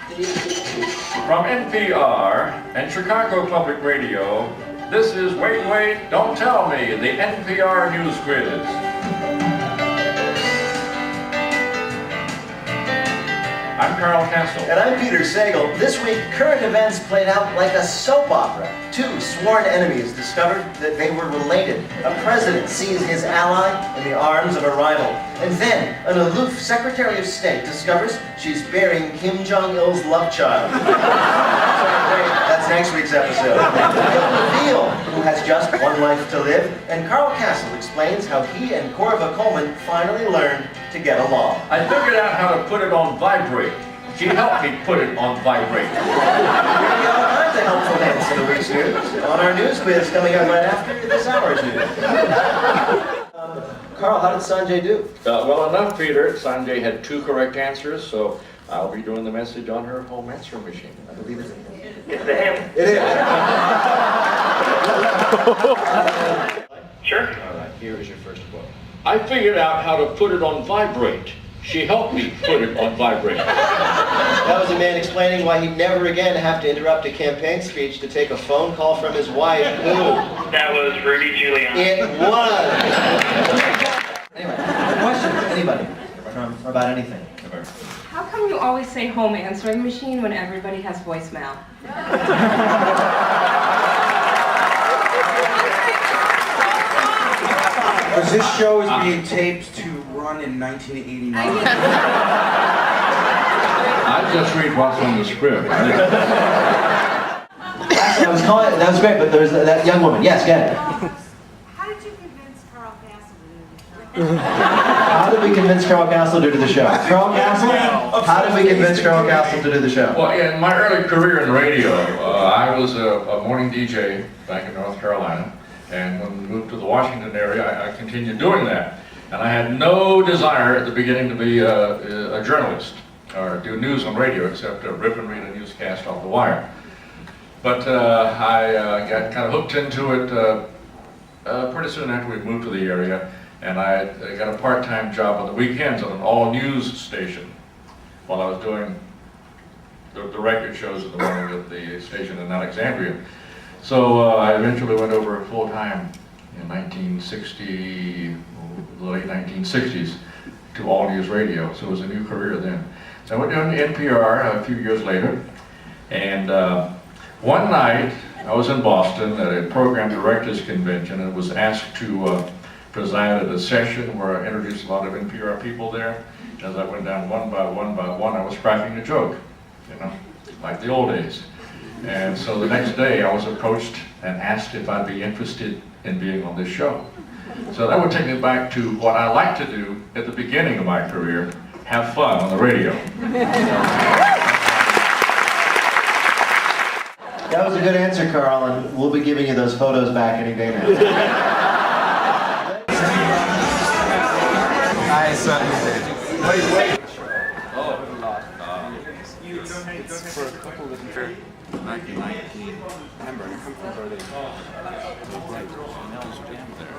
From NPR and Chicago Public Radio, this is Wait, Wait, Don't Tell Me, the NPR News Quiz. I'm Carl Castle. And I'm Peter Sagal. This week, current events played out like a soap opera. Two sworn enemies discovered that they were related. A president sees his ally in the arms of a rival. And then, an aloof Secretary of State discovers she's bearing Kim Jong-il's love child. That's next week's episode. He'll reveal who has just one life to live, and Carl Castle explains how he and Corva Coleman finally learned to get along. I figured out how to put it on vibrate. She helped me put it on vibrate. We're going to get all kinds of helpful hints in the week's news on our news quiz coming up right after this hour's news. Carl, how did Sanjay do? Well enough, Peter. Sanjay had 2 correct answers, so I'll be doing the message on her home answering machine. I believe it's It's the him. It is. Sure. All right, here is your first quote. I figured out how to put it on vibrate. She helped me put it on vibrate. That was a man explaining why he'd never again have to interrupt a campaign speech to take a phone call from his wife. Who? That was Rudy Giuliani. It was. Anyway, questions? Anybody? Or about anything? How come you always say home answering machine when everybody has voicemail? Because this show is being taped to run in 1989. I just read what's on the script. Actually, I was calling. That was great, but there's that young woman. Yes, go ahead. How did you convince Carl Castle to do the show? How did we convince Carl Castle to do the show? Carl Castle? How did we convince Carl Castle to do the show? Well, in my early career in radio, I was a morning DJ back in North Carolina. And when we moved to the Washington area, I continued doing that. And I had no desire at the beginning to be a journalist or do news on radio, except rip and read a newscast off the wire. But I got kind of hooked into it pretty soon after we moved to the area. And I got a part-time job on the weekends on an all-news station while I was doing the record shows in the morning at the station in Alexandria. So I eventually went over full-time in the late 1960s, to all-news radio. So it was a new career then. So I went down to NPR a few years later, and one night I was in Boston at a program directors convention and was asked to preside at a session where I introduced a lot of NPR people there. As I went down one by one, I was cracking a joke, you know, like the old days. And so the next day I was approached and asked if I'd be interested in being on this show. So that would take me back to what I liked to do at the beginning of my career, have fun on the radio. That was a good answer, Carl, and we'll be giving you those photos back any day now. I certainly did. Wait. It's for a couple of different 1919. Remember, I come from Berlin. Right. And that was jammed there.